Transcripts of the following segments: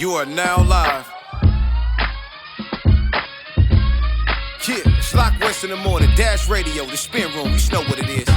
You are now live. Yeah, Schlock West in the morning, Dash Radio, the spin room, you know what it is.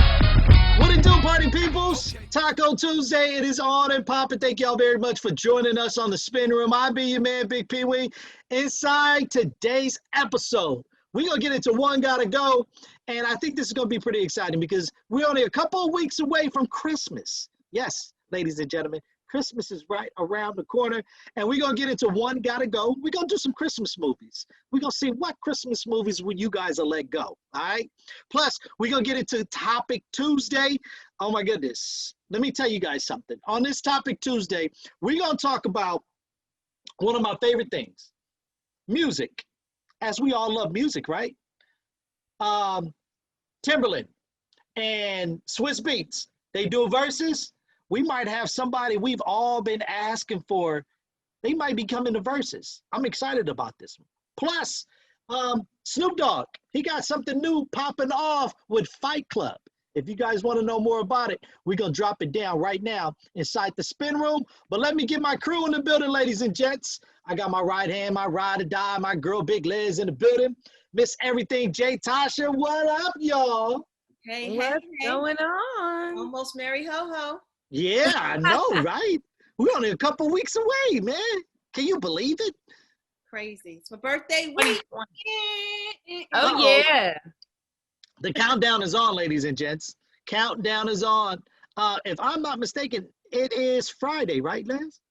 What it do, party peoples? Taco Tuesday, it is on and poppin'. Thank y'all very much for joining us on the spin room. I be your man, Bigg Pwee. Inside today's episode, we're going to get into OneGottaGo, and I think this is going to be pretty exciting because we're only a couple of weeks away from Christmas. Yes, ladies and gentlemen, Christmas is right around the corner, and we're going to get into OneGottaGo. We're going to do some Christmas movies. We're going to see what Christmas movies will you guys let go, all right? Plus, we're going to get into Topic Tuesday. Oh, my goodness. Let me tell you guys something. On this Topic Tuesday, we're going to talk about one of my favorite things, music, as we all love music, right? Timberland and Swiss Beats, they do verses. We might have somebody we've all been asking for. They might be coming to verses. I'm excited about this one. Plus, Snoop Dogg, he got something new popping off with Fight Club. If you guys want to know more about it, we're going to drop it down right now inside the spin room. But let me get my crew in the building, ladies and gents. I got my right hand, my ride or die, my girl Big Liz in the building. Miss Everything, J. Tasha, what up, y'all? Hey, What's hey, going on? almost Merry Ho Ho. Yeah, I know, right? We're only a couple weeks away, man. Can you believe it? Crazy. It's my birthday week. Oh, yeah. The countdown is on, ladies and gents. Countdown is on. If I'm not mistaken, it is Friday, right, Liz?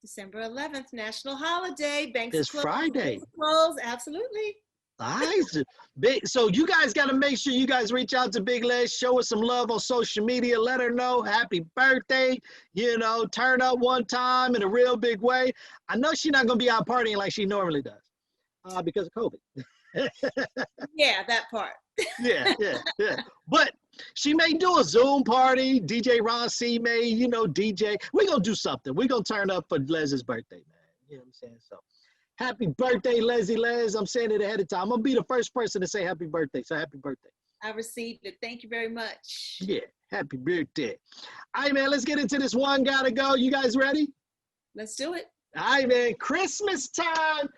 December 11th, national holiday. Banks It's closed. Friday. Banks closed. Absolutely. Nice. So you guys got to make sure you guys reach out to Big Liz, show us some love on social media, let her know happy birthday, you know, turn up one time in a real big way. I know she's not going to be out partying like she normally does because of COVID. Yeah, that part. Yeah. But she may do a Zoom party. DJ Ron C may, you know, DJ. We're going to do something. We're going to turn up for Les's birthday, man. You know what I'm saying? So happy birthday, Leslie Les. I'm saying it ahead of time. I'm going to be the first person to say happy birthday. So happy birthday. I received it. Thank you very much. Yeah, happy birthday. All right, man, let's get into this OneGottaGo. You guys ready? Let's do it. All right, man. Christmas time.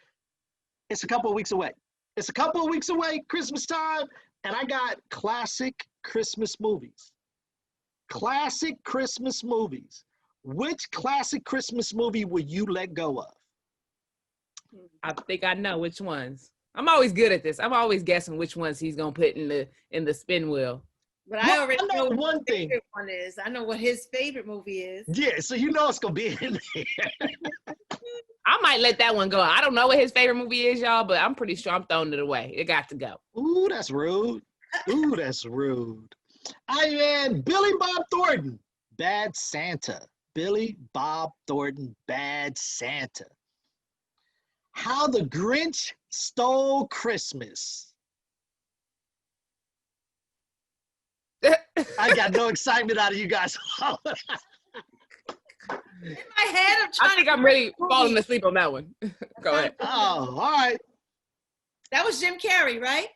It's a couple of weeks away. It's a couple of weeks away, Christmas time. And I got classic Christmas movies. Classic Christmas movies. Which classic Christmas movie would you let go of? I think I know which ones. I'm always good at this. I'm always guessing which ones he's gonna put in the spin wheel. But I already know what one his thing. favorite one is. I know what his favorite movie is. Yeah, so you know it's gonna be in there. I might let that one go. I don't know what his favorite movie is, y'all, but I'm pretty sure I'm throwing it away. It got to go. Ooh, that's rude. Ooh, that's rude. I am Billy Bob Thornton, Bad Santa. Billy Bob Thornton, Bad Santa. How the Grinch Stole Christmas. I got no excitement out of you guys. In my head, I think I'm really falling asleep on that one. Go ahead. Oh, all right. That was Jim Carrey, right?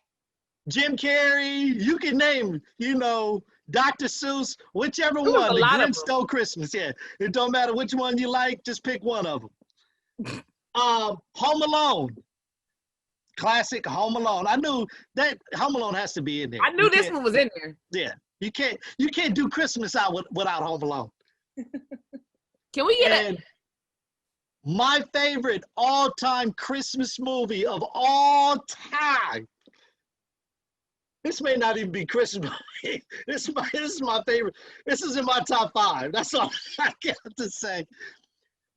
Jim Carrey, you can name, you know, Dr. Seuss, whichever There was one. a The lot of Grinch them. Stole Christmas. Yeah, it don't matter which one you like. Just pick one of them. Home Alone. Classic Home Alone. I knew that Home Alone has to be in there. I knew this one was in there. Yeah, you can't do Christmas out without Home Alone. Can we get And my favorite all-time Christmas movie of all time. This may not even be Christmas movie. This is my favorite. This is in my top 5. That's all I got to say.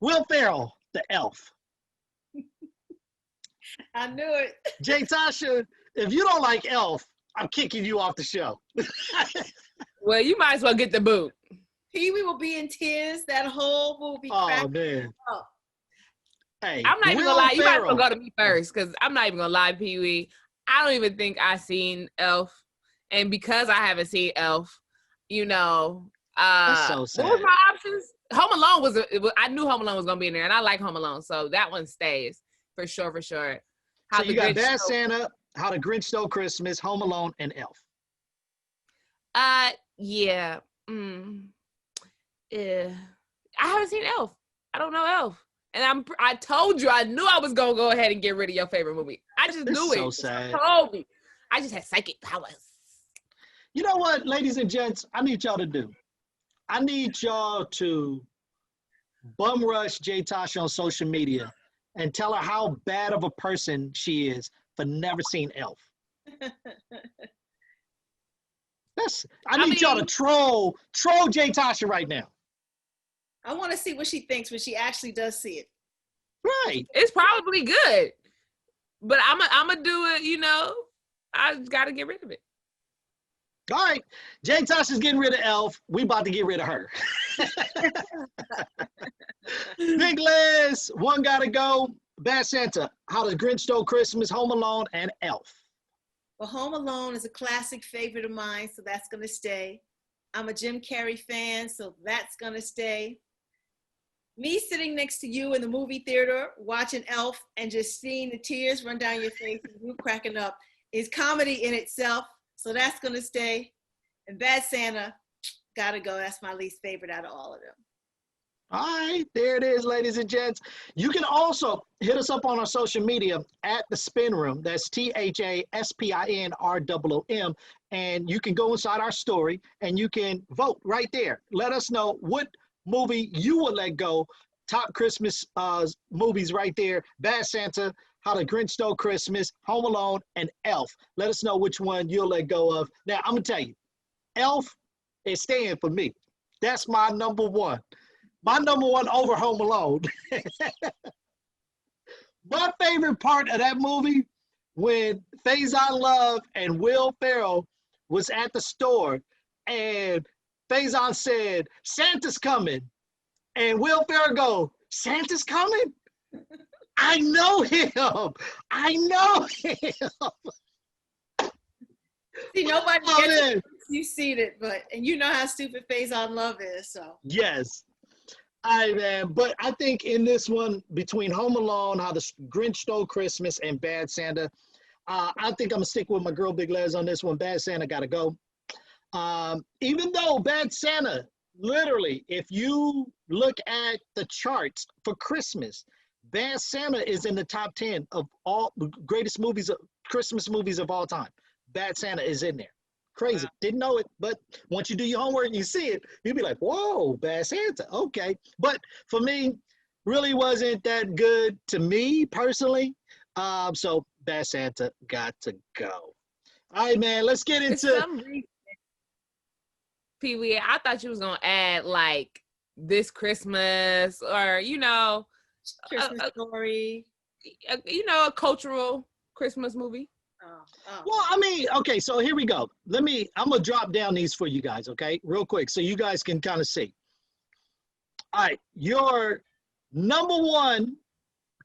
Will Ferrell, the Elf. I knew it. Jay Tasha, if you don't like Elf, I'm kicking you off the show. Well, you might as well get the boot. Pee-wee will be in tears that whole movie. Oh, man. Up. Hey, I'm not even Will gonna lie. You might as Ferrell. well go to me first, because I'm not even gonna lie, Pee-wee. I don't even think I seen Elf, and because I haven't seen Elf, you know, That's so sad. what was my options? Home Alone I knew Home Alone was gonna be in there, and I like Home Alone, so that one stays for sure, for sure. So you got Grinch Bad Stole- Santa, How the Grinch Stole Christmas, Home Alone, and Elf. Yeah. Yeah. I haven't seen Elf. I don't know Elf. And I told you, I knew I was gonna go ahead and get rid of your favorite movie. I just knew it. So sad. You told me. I just had psychic powers. You know what, ladies and gents, I need y'all to do? I need y'all to bum rush Jay Tasha on social media and tell her how bad of a person she is for never seeing Elf. I need y'all to troll Jay Tasha right now. I want to see what she thinks when she actually does see it. Right. It's probably good, but I'm gonna do it. You know, I got to get rid of it. All right, Jay Tasha's getting rid of Elf. We about to get rid of her. Big Liz, OneGottaGo, Bad Santa, How the Grinch Stole Christmas, Home Alone, and Elf. Well, Home Alone is a classic favorite of mine, so that's going to stay. I'm a Jim Carrey fan, so that's going to stay. Me sitting next to you in the movie theater watching Elf and just seeing the tears run down your face and you cracking up is comedy in itself. So that's going to stay. And Bad Santa, gotta go. That's my least favorite out of all of them. All right, there it is, ladies and gents. You can also hit us up on our social media at The Spin Room. That's THASPINROOM. And you can go inside our story and you can vote right there. Let us know what movie you would let go. Top Christmas movies right there. Bad Santa, How the Grinch Stole Christmas, Home Alone, and Elf. Let us know which one you'll let go of. Now, I'm going to tell you, Elf is staying for me. That's my number one. My number one over Home Alone. My favorite part of that movie, when Faison Love and Will Ferrell was at the store, and Faison said, Santa's coming. And Will Ferrell go, Santa's coming? I know him. I know him. See, nobody gets it. You've seen it, and you know how stupid Faison Love is, so. Yes. But I think in this one, between Home Alone, How the Grinch Stole Christmas, and Bad Santa, I think I'm going to stick with my girl Big Les on this one. Bad Santa got to go. Even though Bad Santa, literally, if you look at the charts for Christmas, Bad Santa is in the top 10 of all the greatest movies, Christmas movies of all time. Bad Santa is in there. Crazy. Wow. Didn't know it, but once you do your homework and you see it, you'll be like, whoa, Bad Santa. Okay. But for me, really wasn't that good to me personally. So Bad Santa got to go. All right, man, let's get into Pee-wee, I thought you was gonna add like This Christmas or Christmas Story. A cultural Christmas movie. Well, I mean, okay, so here we go. I'm gonna drop down these for you guys, okay, real quick, so you guys can kind of see. All right, your number one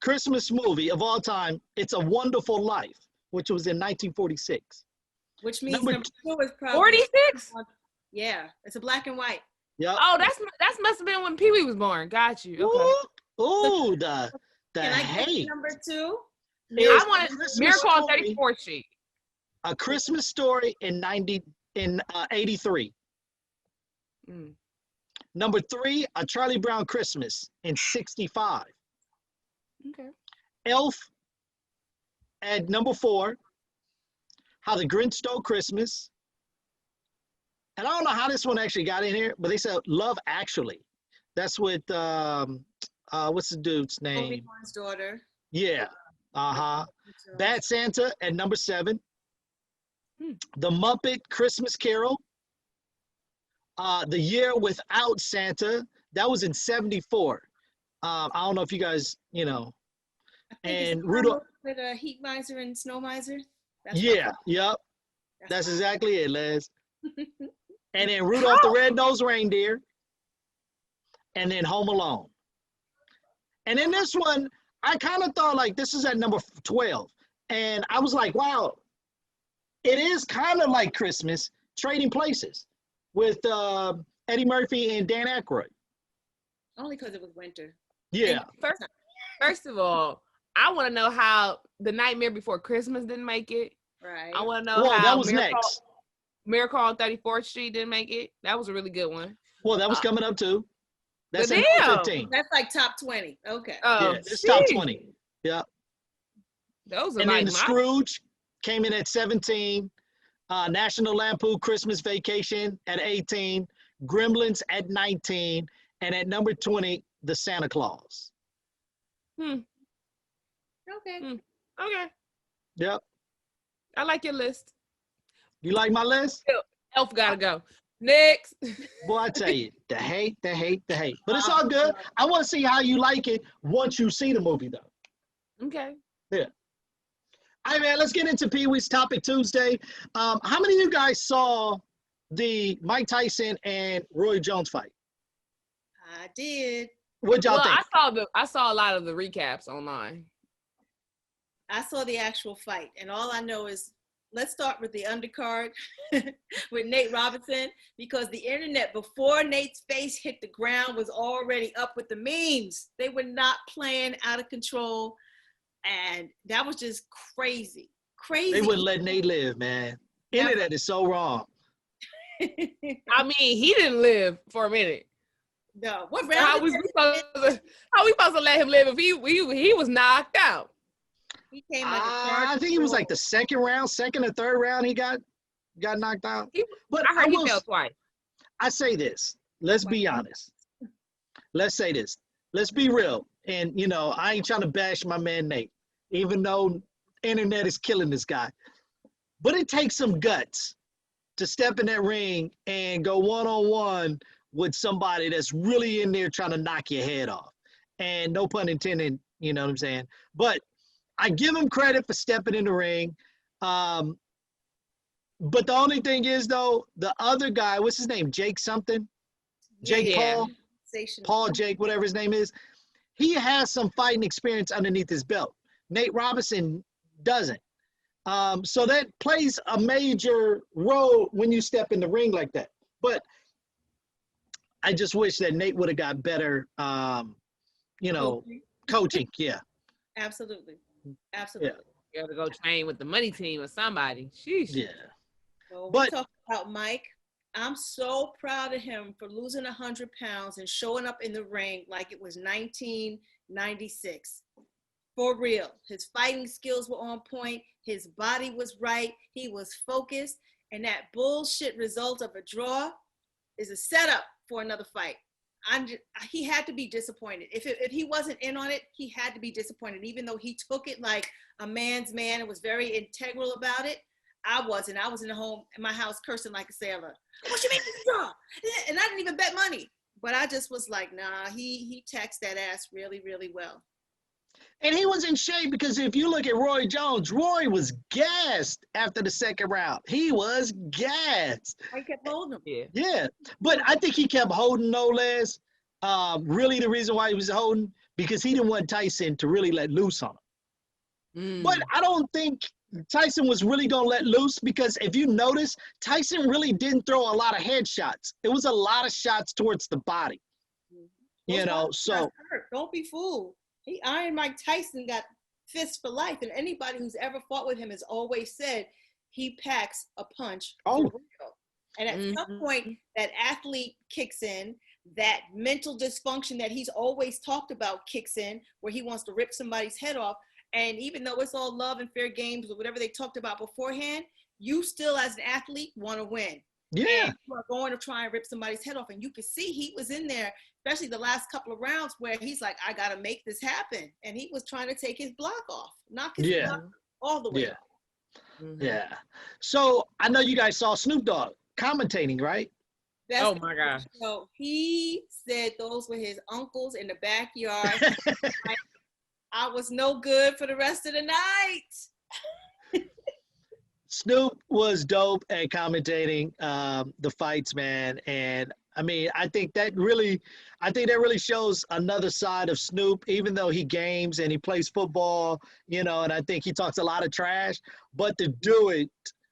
Christmas movie of all time, It's a Wonderful Life, which was in 1946. Which means number two is probably 46. Yeah, it's a black and white. Yeah. Oh, that's must have been when Pee-wee was born. Got you. Okay. Ooh, the Can I hate. get number two? I want Miracle on 34th Street. A Christmas Story in 83. Mm. Number three, A Charlie Brown Christmas in 65. Okay. Elf at number 4. How the Grinch Stole Christmas. And I don't know how this one actually got in here, but they said Love Actually. That's with what's the dude's name? Obi-Wan's daughter. Yeah. Bad Santa at number 7. The Muppet Christmas Carol. The Year Without Santa. That was in 74. I don't know if you guys, and Rudolph. With a Heat Miser and Snow Miser. Yep. That's exactly it, Les. And then Rudolph the Red-Nosed Reindeer. And then Home Alone. And in this one, I kind of thought like this is at number 12. And I was like, wow, it is kind of like Christmas, Trading Places with Eddie Murphy and Dan Aykroyd. Only because it was winter. Yeah. First of all, I want to know how The Nightmare Before Christmas didn't make it. Right. I want to know how that was next. Miracle on 34th Street didn't make it. That was a really good one. Well, that was coming up too. That's But at damn. number 15. That's like top 20. Okay. Oh, Yeah, it's top sheesh. 20. Yeah. Those are And then like the my. Scrooge came in at 17. National Lampoon Christmas Vacation at 18. Gremlins at 19. And at number 20, The Santa Claus. Okay. Okay. Yep. I like your list. You like my list? Elf gotta go. Next. Boy, I tell you, the hate. But it's all good. I want to see how you like it once you see the movie, though. Okay. Yeah. All right, man, let's get into Pee Wee's Topic Tuesday. How many of you guys saw the Mike Tyson and Roy Jones fight? I did. What'd y'all think? I saw a lot of the recaps online. I saw the actual fight, and all I know is let's start with the undercard with Nate Robinson, because the internet before Nate's face hit the ground was already up with the memes. They were not playing out of control, and that was just crazy. Crazy. They wouldn't let Nate live, man. Internet is so wrong. I mean, he didn't live for a minute. No. What So round? how we supposed to let him live if he was knocked out? He came like I think it was like the second or third round he got knocked out. But I heard he fell twice. I say this. Let's be honest. Let's say this. Let's be real. And, you know, I ain't trying to bash my man Nate, even though internet is killing this guy. But it takes some guts to step in that ring and go one-on-one with somebody that's really in there trying to knock your head off. And no pun intended, you know what I'm saying? But I give him credit for stepping in the ring. But the only thing is, though, the other guy, what's his name? Jake something? Jake Paul, Jake, whatever his name is. He has some fighting experience underneath his belt. Nate Robinson doesn't. So that plays a major role when you step in the ring like that. But I just wish that Nate would have got better, coaching. Yeah. Absolutely. Yeah. You gotta go train with the money team or somebody. Sheesh. Yeah. Well, But- we talk about Mike. I'm so proud of him for losing 100 pounds and showing up in the ring like it was 1996. For real. His fighting skills were on point. His body was right. He was focused. And that bullshit result of a draw is a setup for another fight. He had to be disappointed. If he wasn't in on it, he had to be disappointed, even though he took it like a man's man and was very integral about it. I wasn't. I was in my house cursing like a sailor. What you mean draw? And I didn't even bet money. But I just was like, nah, he taxed that ass really, really well. And he was in shape because if you look at Roy Jones, Roy was gassed after the second round. He was gassed. I kept holding him. Yeah. But I think he kept holding no less. Really the reason why he was holding, because he didn't want Tyson to really let loose on him. But I don't think Tyson was really going to let loose, because if you notice, Tyson really didn't throw a lot of headshots. It was a lot of shots towards the body. So. Don't be fooled. Iron Mike Tyson got fists for life, and anybody who's ever fought with him has always said he packs a punch. Oh. For real. And at some point, that athlete kicks in, that mental dysfunction that he's always talked about kicks in, where he wants to rip somebody's head off. And even though it's all love and fair games or whatever they talked about beforehand, you still as an athlete want to win. Yeah. And you are going to try and rip somebody's head off. And you could see he was in there, especially the last couple of rounds, where he's like, I got to make this happen. And he was trying to take his block off, knock his block all the way off. Yeah. So I know you guys saw Snoop Dogg commentating, right? Oh my gosh. So he said those were his uncles in the backyard. I was no good for the rest of the night. Snoop was dope at commentating the fights, man. And I mean, I think that really shows another side of Snoop, even though he games and he plays football, and I think he talks a lot of trash, but to do it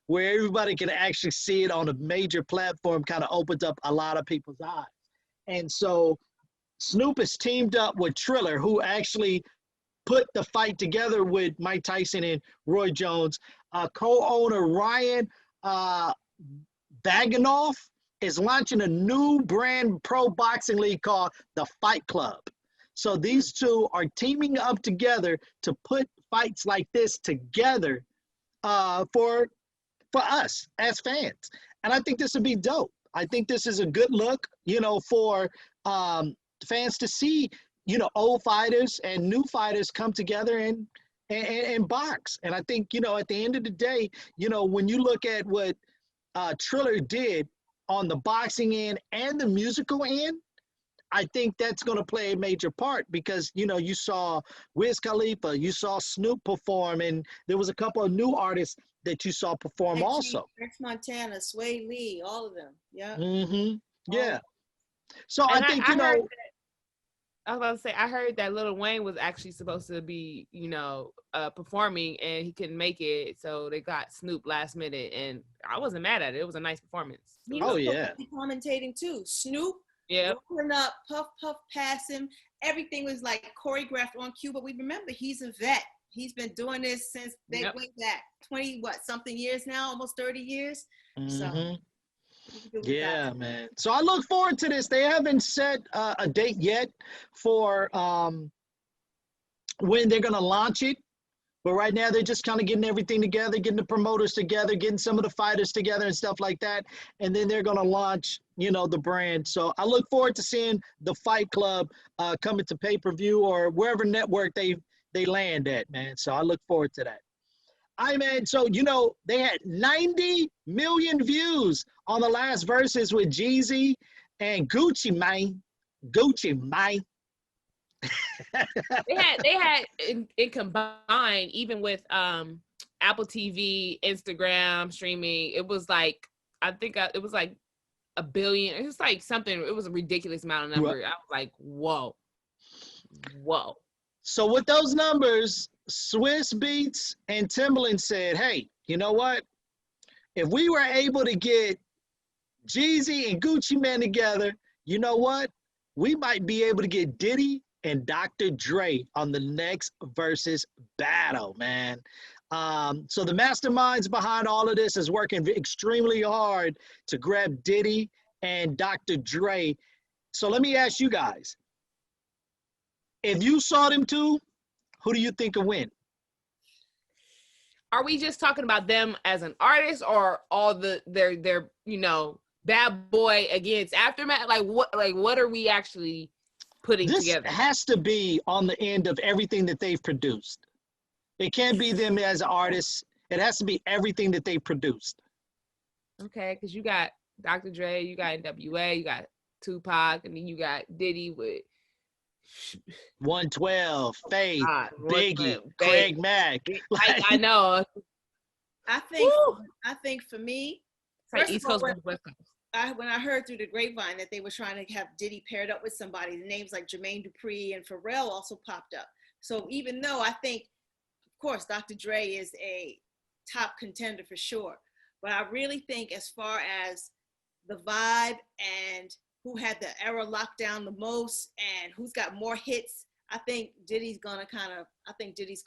where everybody can actually see it on a major platform kind of opens up a lot of people's eyes. And so Snoop is teamed up with Triller, who actually put the fight together with Mike Tyson and Roy Jones. Co-owner Ryan Baganoff is launching a new brand pro boxing league called the Fight Club. So these two are teaming up together to put fights like this together for us as fans. And I think this would be dope. I think this is a good look, for fans to see, old fighters and new fighters come together and box. And I think, at the end of the day, when you look at what Triller did on the boxing end and the musical end, I think that's going to play a major part because, you saw Wiz Khalifa, you saw Snoop perform, and there was a couple of new artists that you saw perform also. Rex Montana, Sway Lee, all of them. Yeah. Mm-hmm. Yeah. So And I think, I was about to say, I heard that Lil Wayne was actually supposed to be, performing and he couldn't make it. So they got Snoop last minute and I wasn't mad at it. It was a nice performance. He was commentating too. Snoop, rolling up, Puff pass him. Everything was like choreographed on cue, but we remember he's a vet. He's been doing this since way back 20-something years now, almost 30 years. Mm-hmm. So yeah, man. So I look forward to this. They haven't set a date yet for when they're going to launch it. But right now they're just kind of getting everything together, getting the promoters together, getting some of the fighters together and stuff like that. And then they're going to launch, the brand. So I look forward to seeing the Fight Club coming to pay-per-view or wherever network they land at, man. So I look forward to that. Man, so, they had 90 million views on the last Verzuz with Jeezy and Gucci Mane. they had it combined, even with Apple TV, Instagram streaming. It was like, it was like a billion. It was like something, it was a ridiculous amount of number. I was like, whoa. So with those numbers, Swiss Beats and Timbaland said, hey, you know what? If we were able to get Jeezy and Gucci Mane together, you know what? We might be able to get Diddy and Dr. Dre on the next Verzuz battle, man. So the masterminds behind all of this is working extremely hard to grab Diddy and Dr. Dre. So let me ask you guys, if you saw them two, who do you think will win? Are we just talking about them as an artist or all their bad boy against Aftermath? Like what are we actually putting together? This has to be on the end of everything that they've produced. It can't be them as artists. It has to be everything that they produced. Okay, because you got Dr. Dre, you got NWA, you got Tupac, and then you got Diddy with 112, Faith, Biggie, Craig Mack. I know. I think for me, like East Coast versus West Coast. When I heard through the grapevine that they were trying to have Diddy paired up with somebody, the names like Jermaine Dupri and Pharrell also popped up. So even though I think, of course, Dr. Dre is a top contender for sure, but I really think as far as the vibe and who had the era locked down the most and who's got more hits, I think Diddy's gonna win. I think Diddy's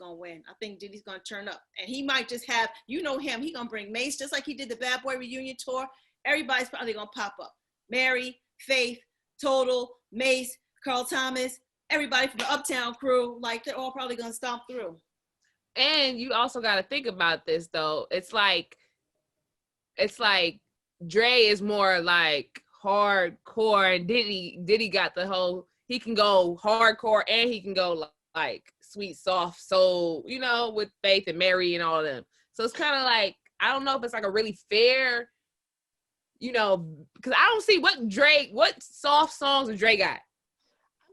gonna turn up. And he might just have, him, he gonna bring Mace, just like he did the Bad Boy reunion tour. Everybody's probably gonna pop up. Mary, Faith, Total, Mace, Carl Thomas, everybody from the Uptown crew, like they're all probably gonna stomp through. And you also gotta think about this though. It's like Dre is more like hardcore, and Diddy got the whole, he can go hardcore and he can go like sweet soft soul, with Faith and Mary and all of them. So it's kind of like, I don't know if it's like a really fair, because I don't see what soft songs Dre got.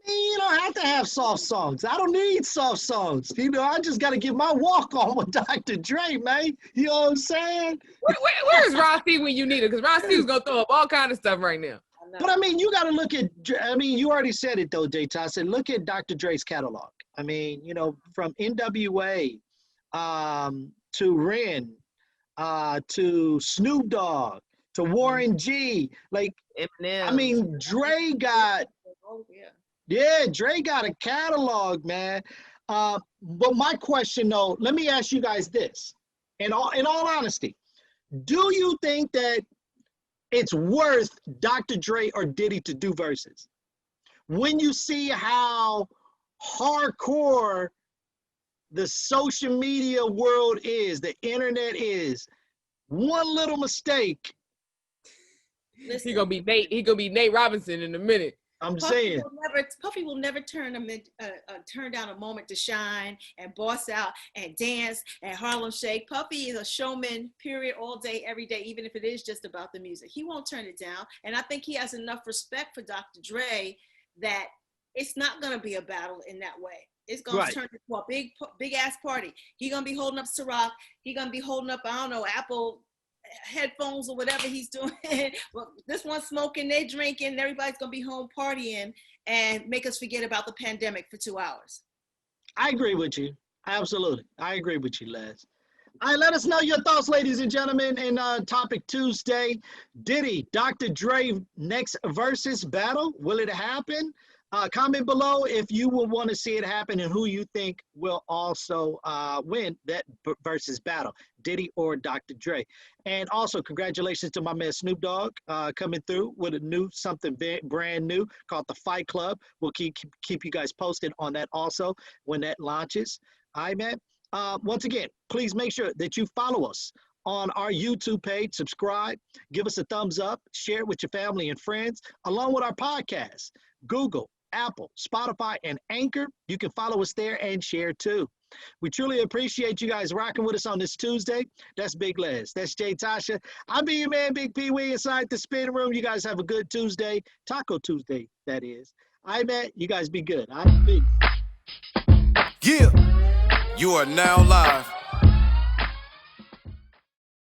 I mean, you don't have to have soft songs. I don't need soft songs. I just got to get my walk on with Dr. Dre, man. You know what I'm saying? Where's Rossi when you need it? Because Rossi's going to throw up all kind of stuff right now. But I mean, you got to look at, you already said it though, Dayton. I said, look at Dr. Dre's catalog. I mean, from NWA to Ren to Snoop Dogg to Warren G. Like, Eminem. I mean, Dre got... Yeah, Dre got a catalog, man. But my question, though, let me ask you guys this. In all honesty, do you think that it's worth Dr. Dre or Diddy to do verses. When you see how hardcore the social media world is, the internet is, one little mistake. Listen, He gonna be Nate Robinson in a minute. I'm saying. Puffy will never turn down a moment to shine and boss out and dance and Harlem Shake. Puffy is a showman, period, all day, every day, even if it is just about the music. He won't turn it down. And I think he has enough respect for Dr. Dre that it's not going to be a battle in that way. It's going to turn into a big ass party. He's going to be holding up Ciroc. He's going to be holding up, I don't know, Apple headphones or whatever he's doing. Well, this one's smoking, they drinking, everybody's gonna be home partying and make us forget about the pandemic for 2 hours. I agree with you. Absolutely. I agree with you, Les. All right, let us know your thoughts, ladies and gentlemen, in Topic Tuesday. Diddy, Dr. Dre, next versus battle. Will it happen? Comment below if you will want to see it happen and who you think will also win that versus battle, Diddy or Dr. Dre. And also, congratulations to my man Snoop Dogg coming through with something brand new called the Fight Club. We'll keep you guys posted on that also when that launches. All right, man. Once again, please make sure that you follow us on our YouTube page, subscribe, give us a thumbs up, share it with your family and friends, along with our podcast, Google, Apple, Spotify, and Anchor. You can follow us there and share too. We truly appreciate you guys rocking with us on this Tuesday. That's Big Les. That's Jay Tasha. I'm your man, Biggpwee, inside the spin room. You guys have a good Tuesday. Taco Tuesday, that is. All right, man. You guys be good. All right, peace. Yeah, you are now live